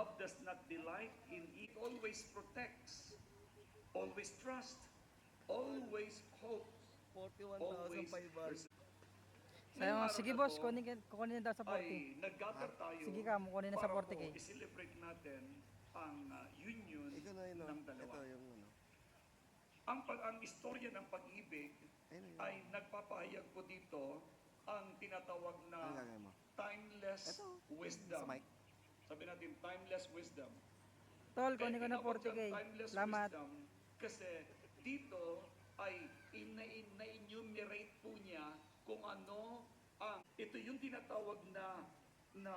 love does not delight in it, always protects, always trusts, always hopes, always 41,500. ngayong araw Sige na boss, to, kunin daw sa 40. ay nag-gather tayo Sige ka, kunin na sa para 40K. po i-celebrate natin ang union Ito na yun, ng dalawa. ito yung ano. Ang istorya ng pag-ibig Ayun yun. ay nagpapahayag po dito ang tinatawag Ano na gagawin mo? timeless Ito, wisdom. sa mic. Sabi natin, timeless wisdom. Tol, Kaya kunin ko na tinawag 40K. siyang timeless Salamat. wisdom kasi dito ay na-enumerate po niya kung ano ang, ito yung tinatawag na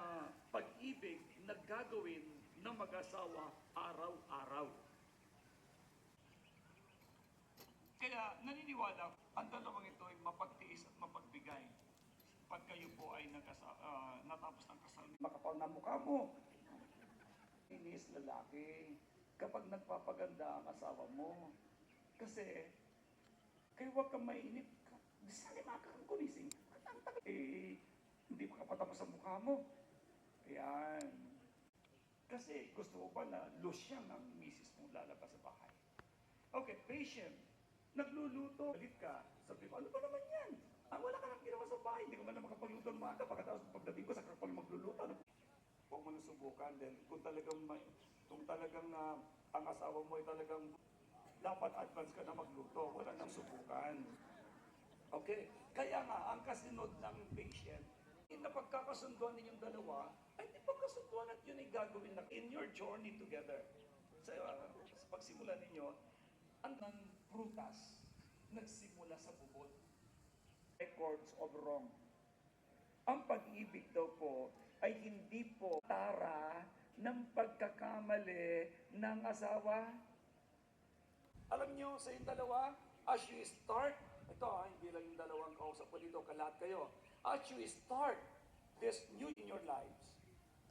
pag-ibig na gagawin ng mag-asawa araw-araw. Kaya naniniwala, ang dalawang ito ay mapagtiis at mapagbigay. Pag kayo po ay natapos ng kasal, makapal na mukha mo. Inis lalaki kapag nagpapaganda ang asawa mo. Kasi, kaya huwag kang mainip. Sali makakang kunising. Hindi makapatapos ang mukha mo. Ayan. Kasi gusto mo ba na losyang ang misis mong lalabas sa bahay? Okay, patient. Nagluluto. Galit ka. Sabi ko, ano ba naman yan? Wala ka nang ginawa sa bahay. Hindi ko man na makapagluto ng maaga. Pagkatapos pagdating ko, saka pag magluluto. Huwag mo na subukan din. Kung talagang ang asawa mo ay talagang dapat advance ka na magluto. Wala nang subukan. Okay? Kaya nga, ang kasunod ng patient, na pagkakasunduan ninyong dalawa, ay di pagkasunduan at yun ay gagawin na in your journey together. Sa pagsimula ninyo, ang prutas nagsimula sa bubod. Records of wrong. Ang pag-ibig daw po ay hindi po tara ng pagkakamali ng asawa. Alam nyo, sa yung dalawa, as you start, ito hindi lang yung dalawang kausap ko dito, kalahat kayo. As you start this new in your lives,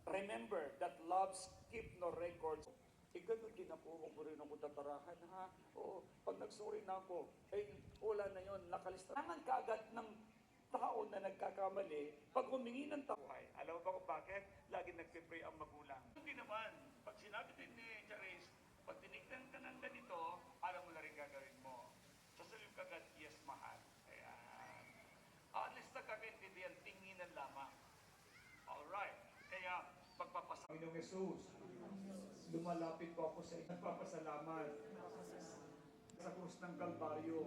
remember that loves keep no records. Ganun din ako, huwag mo rin ako tatarahan, ha? Oo, pag nagsorry na ako, wala na yun, nakalista. Tangan kaagad ng tao na nagkakamali, pag humingi ng tabuhay. Alam mo ba kung bakit? Lagi nagpipray ang magulang. Hindi naman, pag sinabi din ni Charis, pag tinignan ka ng ganito, alam mo na rin gagawin mo. Sasabihin ka agad, yes, mahal. Ayan. At least nagkakaintindihan, tinginan lamang. Alright. Kaya, pagpapasalamat. Panginoong Jesus, lumalapit po ako sa inyo. Nagpapasalamat sa krus ng Kalbaryo.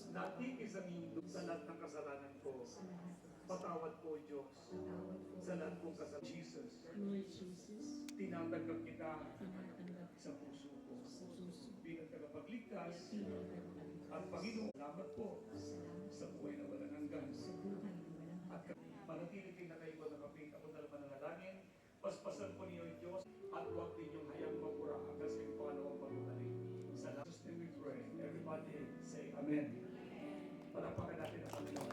Natigis ang iyong sa lahat ng kasalanan ko. Patawad po, Diyos, sa lahat kong kasalanan. Jesus, tinatanggap kita sa puso ko. Bilang tagapagligtas at Panginoon, salamat po sa buhay na walang hanggan. At manatili din na kayo na kapit ako na naman nanalangin. Paspasan po niyo yung Diyos at huwag ninyong hayang mabura hanggang sa iyong pangalawang pagbabalik. Sa Jesus name we pray. Everybody say Amen. Palapakan natin ang Panginoon.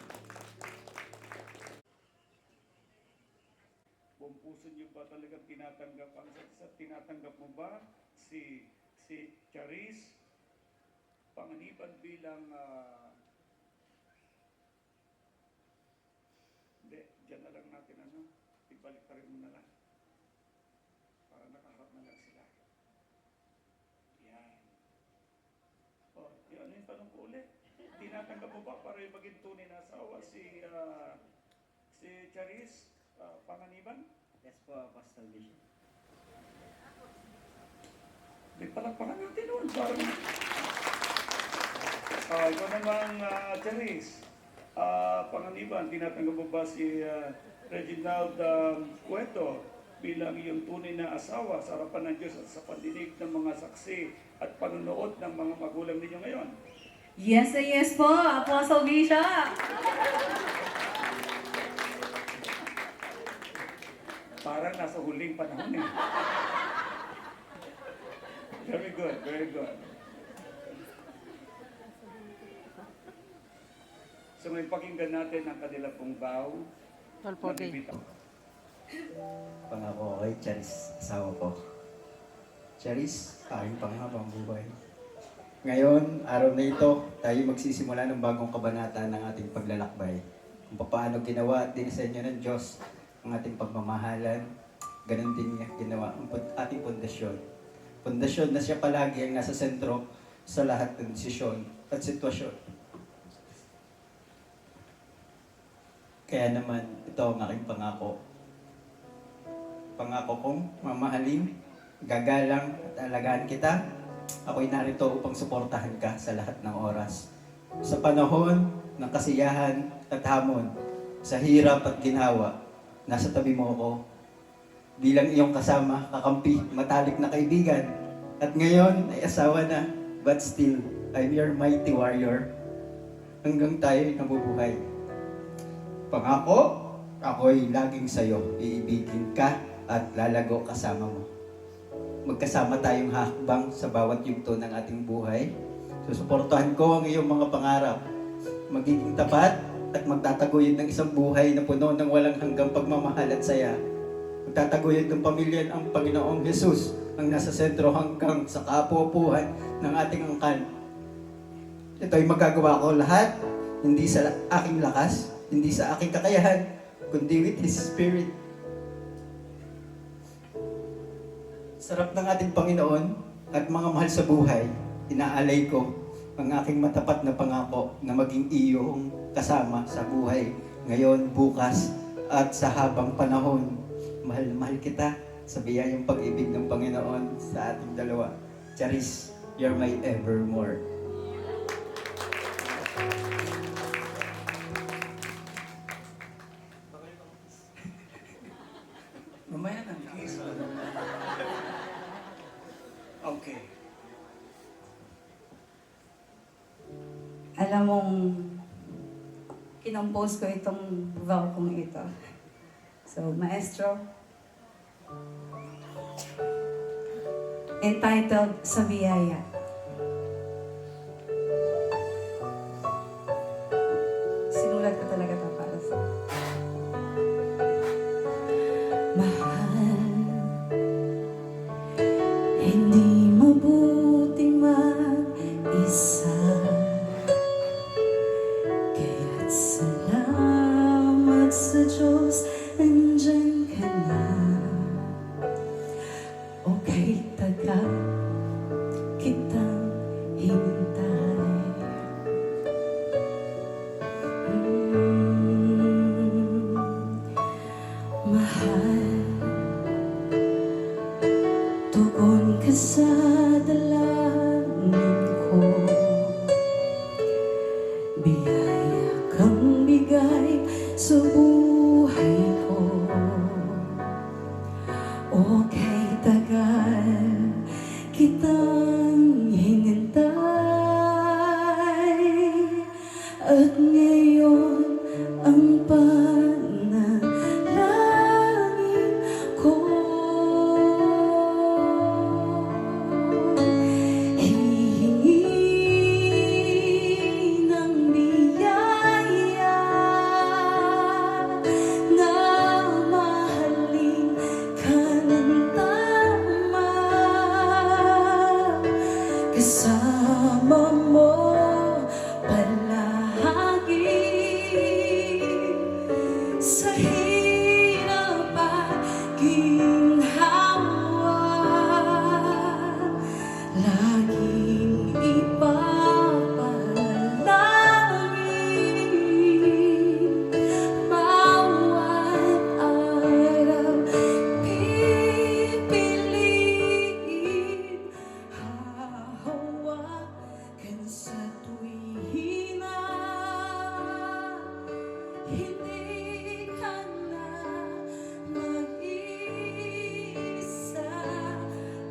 Kung puso niyo ba talagang tinatanggap mo ba si Charis Panganiban bilang hindi, dyan na lang natin ibalik pa rin mo na lang para nakaharap na lang sila. Yan. Yan yung tanong ko ulit. Tinatanggap mo ba para yung maging tunay na asawa si Charis Panganiban? Yes po, Apostle Bishop. May palakpakan natin nun. Parang ikaw naman, Charis, Panganiban, tinatanggap mo ba si Reginald Cueto bilang iyong tunay na asawa sa harapan ng Diyos at sa pandinig ng mga saksi at panunood ng mga magulang ninyo ngayon? Yes na yes po, Apostle Bishop! Parang nasa huling panahon eh. Very good, very good. So may pakinggan natin ang kanila pong vow. Tol, 40K. Pangako kay Charis, asawa ko. Charis, tayong panghabang buhay. Ngayon, araw na ito, tayo magsisimula ng bagong kabanata ng ating paglalakbay. Kung paano ginawa at dinisenyo ng Diyos ang ating pagmamahalan, Ganon din niya ginawa ang ating pundasyon. Pundasyon na siya palagi ang nasa sentro sa lahat ng desisyon at sitwasyon. Kaya naman, ito ang aking pangako. Pangako kong mamahalin, gagalang at alagaan kita. Ako'y narito upang suportahan ka sa lahat ng oras. Sa panahon ng kasiyahan at hamon, sa hirap at ginhawa, nasa tabi mo ako. Bilang iyong kasama, kakampi, matalik na kaibigan. At ngayon ay asawa na, but still, I'm your mighty warrior. Hanggang tayo'y nabubuhay. Pangako, ako'y laging sa'yo, iibigin ka at lalago kasama mo. Magkasama tayong hakbang sa bawat yugto ng ating buhay. Susuportahan ko ang iyong mga pangarap. Magiging tapat at magtataguyod ng isang buhay na puno ng walang hanggang pagmamahal at saya. Magtataguyod ng pamilya ang Panginoong Jesus ang nasa sentro hanggang sa kapupuhan ng ating angkan. Ito'y magagawa ko lahat, hindi sa aking lakas, hindi sa aking kakayahan, kundi with His Spirit. Sarap ng ating Panginoon at mga mahal sa buhay, inaalay ko ang aking matapat na pangako na maging iyong kasama sa buhay, ngayon, bukas, at sa habang panahon. Mahal na mahal kita sa biyayang pag-ibig ng Panginoon sa ating dalawa. Charis, you're my evermore. Mamaya ng kiss. Okay. Alam mong, kinompose ko itong vow kong ito. So, maestro, entitled Sa Biyaya. Sinulat ko talaga ito para sa mahal. Hindi mabuting mag-isa, kaya't salamat sa Diyos, nandyan ka na. Okay, tagal kitang hintay. Mahal, tugon ka sa dalangin ko. Biyaya kang bigay sa buhay ko. Okay, tagal kitang hinintay. At ngayon ang panalangin ko. Hihingi ng biyaya na mahalin ka ng tama. Kasama mo palagi sa hirap at ginhawa. Laging ipapalangin bawat araw, pipiliin hahawakan sa tuwina. Hindi ka na mag-isa,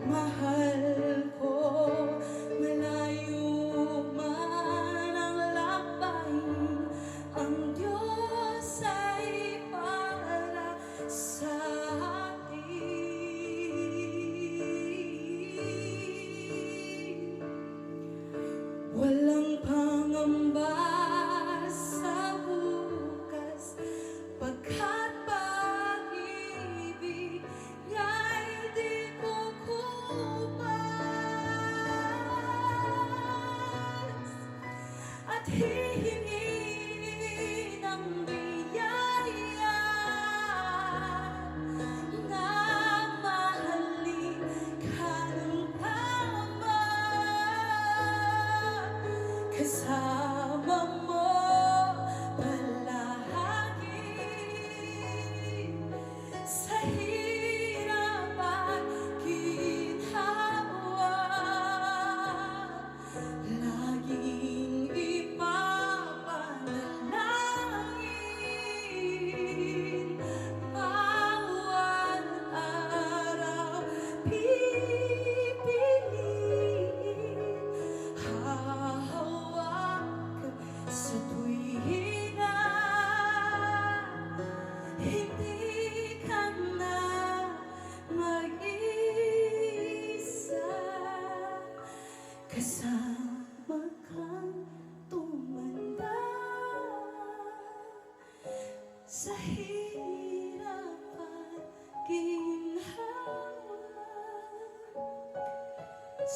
mahal ko. Malayo man ang labahin, ang Diyos ay para sa atin. Walang pangamba sa bukas, pagkat pag-ibig niya'y di kukupas. At hihingi ng biyaya na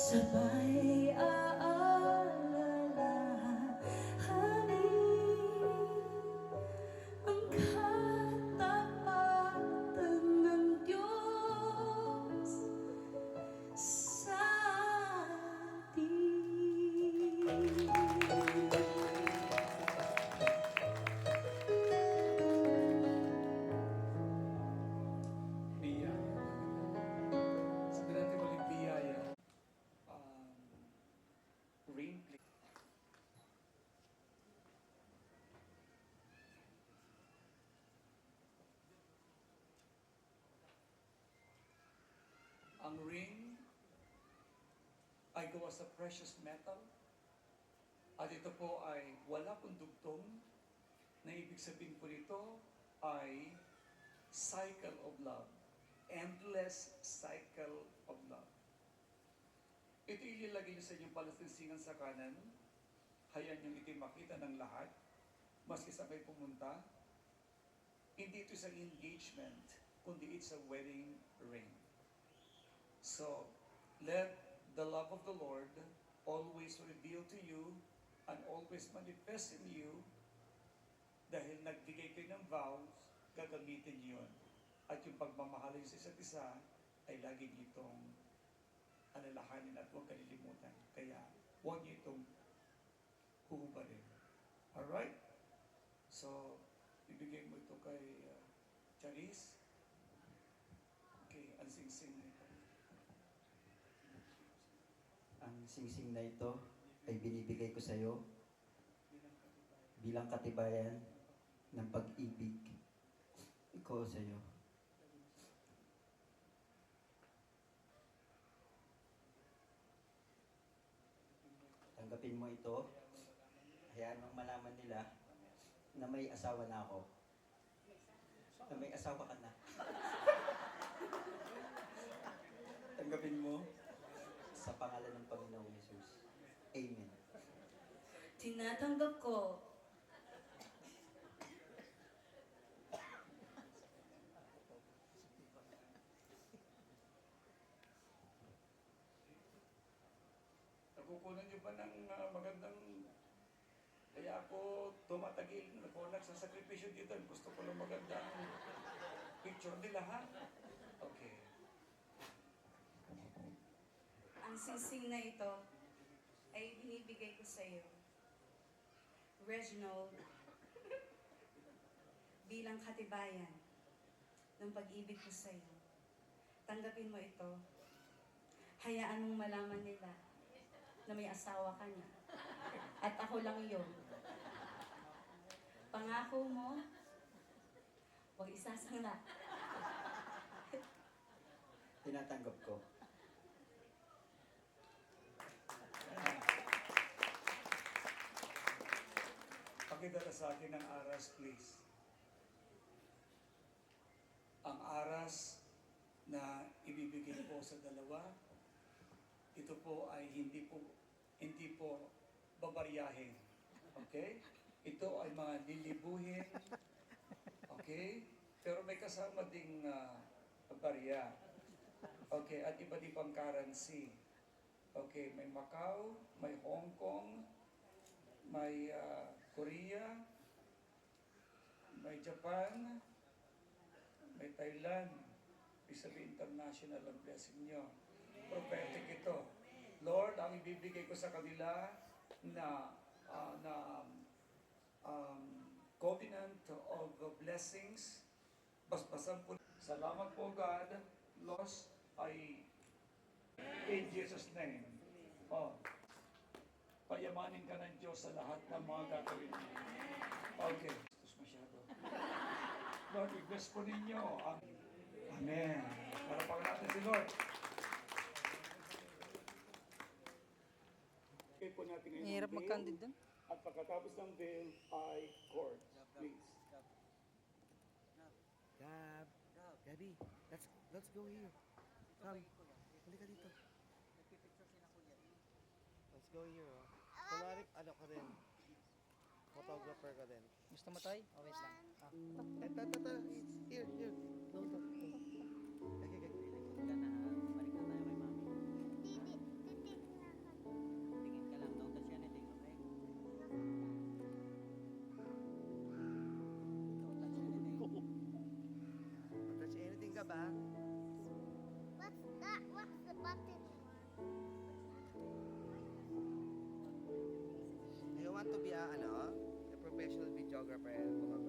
Sabay aalalahanin ang katapatan ng Diyos sa atin. Biyaya. Sabi natin ulit biyaya. Rain, please. Ang ring ay gawa sa precious metal at ito po ay wala pong dugtong na ibig sabihin po nito ay cycle of love. Endless cycle of love. Ito ilalagay niyo sa inyong palasinsingan sa kanan. Hayaan niyong ito'y makita ng lahat. Maski sa kayo pumunta. Hindi ito isang engagement, kundi it's a wedding ring. So, let the love of the Lord always reveal to you and always manifest in you dahil nagbigay kayo ng vows, gagamitin yun. At yung pagmamahal sa isa't isa ay lagi nitong alalahanin at huwag kalilimutan. Kaya huwag niyo itong huhubarin. Alright? So, ibigay mo ito kay Charis. Okay, ang sing-sing na ito. Ang singsing na ito ay binibigay ko sa iyo bilang katibayan ng pag-ibig ko sa iyo. Tanggapin mo ito. Hayaan mong malaman nila na may asawa na ako. Na may asawa ka na. Tanggapin mo sa pangalan ng Panginoong Jesus. Amen. Tinatanggap ko. Nakukunan niyo ba ng magandang... Kaya ako tumatagil, ako nagsasakripisyo dito. Gusto ko lang magandang picture nila, ha? Okay. Ang sising na ito ay binibigay ko sa iyo, Reginald, bilang katibayan ng pag-ibig ko sa iyo. Tanggapin mo ito. Hayaan mong malaman nila na may asawa ka na. At ako lang yun. Pangako mo, huwag isasangla. Tinatanggap ko. Pakidala sa akin ang aras, please. Ang aras na ibibigay po sa dalawa, ito po ay hindi po babaryahin. Okay? Ito ay mga lilibuhin. Okay? Pero may kasama ding barya. Okay, at iba't ibang currency. Okay, may Macau, may Hong Kong, may Korea, may Japan, may Thailand. Ibig international ang blessing nyo. Prophetic ito. Lord, ang ibibigay ko sa kanila na covenant of blessings. Basbasan po. Salamat po, God. Lost ay in Jesus' name. Oh. Payamanin ka ng Diyos sa lahat ng mga gagawin mo. Okay. Tapos masyado. Lord, i-bless po ninyo ang... Amen. Para pag natin si Lord. Okay po natin ngayon Hirap ang veil. mag-candid dun. At pagkatapos ng veil ay chords. Please. Gab, Gabby, let's go here. Come, halika dito. Let's go here. Oh. Kunwari, ano ka din? Photographer ka din. Gusto mo tayo? Oh, wait lang. Ah. Tata, here. Go. Okay. Ka na, balik na tayo kay mami. ba? What's that? What's the button Do you want to be a professional videographer and photographer?